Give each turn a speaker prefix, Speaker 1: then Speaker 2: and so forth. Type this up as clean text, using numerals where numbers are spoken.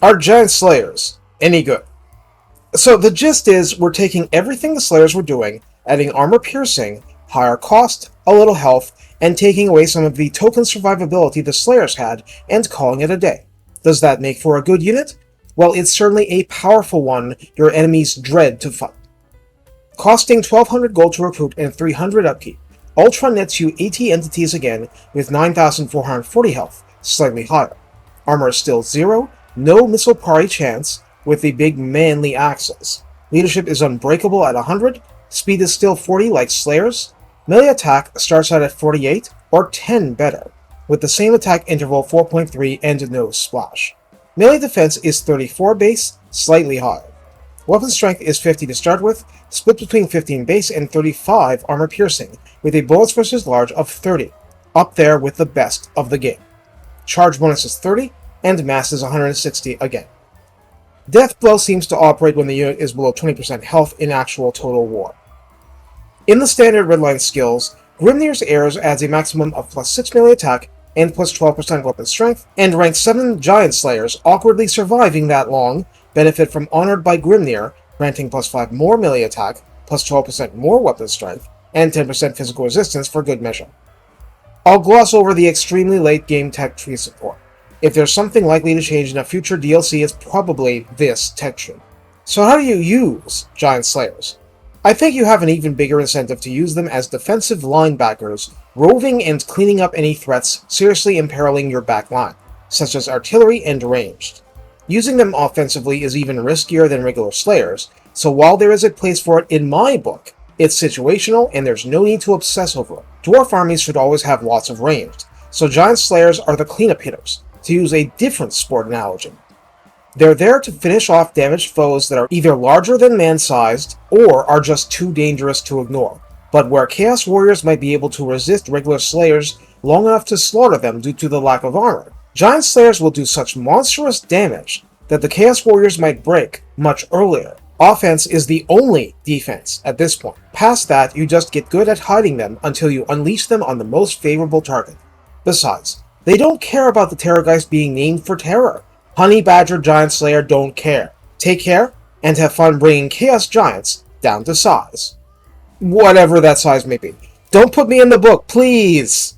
Speaker 1: Are Giant Slayers any good? So the gist is, we're taking everything the Slayers were doing, adding armor piercing, higher cost, a little health, and taking away some of the token survivability the Slayers had, and calling it a day. Does that make for a good unit? Well, it's certainly a powerful one your enemies dread to fight. Costing 1200 gold to recruit and 300 upkeep, Ultra nets you 80 entities again with 9440 health, slightly higher. Armor is still 0, no missile parry chance with the big manly axes. Leadership is unbreakable at 100, speed is still 40 like Slayer's. Melee attack starts out at 48, or 10 better, with the same attack interval 4.3 and no splash. Melee defense is 34 base, slightly higher. Weapon strength is 50 to start with, split between 15 base and 35 armor piercing, with a bullets versus large of 30, up there with the best of the game. Charge bonus is 30, and mass is 160 again. Death Blow seems to operate when the unit is below 20% health in actual total war. In the standard redline skills, Grimnir's Heirs adds a maximum of plus 6 melee attack and plus 12% weapon strength, and rank 7 Giant Slayers awkwardly surviving that long benefit from Honored by Grimnir, granting plus 5 more melee attack, plus 12% more weapon strength, and 10% physical resistance for good measure. I'll gloss over the extremely late game tech tree support. If there's something likely to change in a future DLC, it's probably this tech tree. So how do you use Giant Slayers? I think you have an even bigger incentive to use them as defensive linebackers, roving and cleaning up any threats seriously imperiling your back line, such as artillery and ranged. Using them offensively is even riskier than regular Slayers, so while there is a place for it in my book, it's situational and there's no need to obsess over it. Dwarf armies should always have lots of ranged, so Giant Slayers are the cleanup hitters, to use a different sport analogy. They're there to finish off damaged foes that are either larger than man-sized, or are just too dangerous to ignore, but where Chaos Warriors might be able to resist regular Slayers long enough to slaughter them due to the lack of armor. Giant Slayers will do such monstrous damage that the Chaos Warriors might break much earlier. Offense is the only defense at this point. Past that, you just get good at hiding them until you unleash them on the most favorable target. Besides, they don't care about the Terrorgeist being named for terror. Honey Badger Giant Slayer don't care. Take care, and have fun bringing Chaos Giants down to size. Whatever that size may be. Don't put me in the book, please!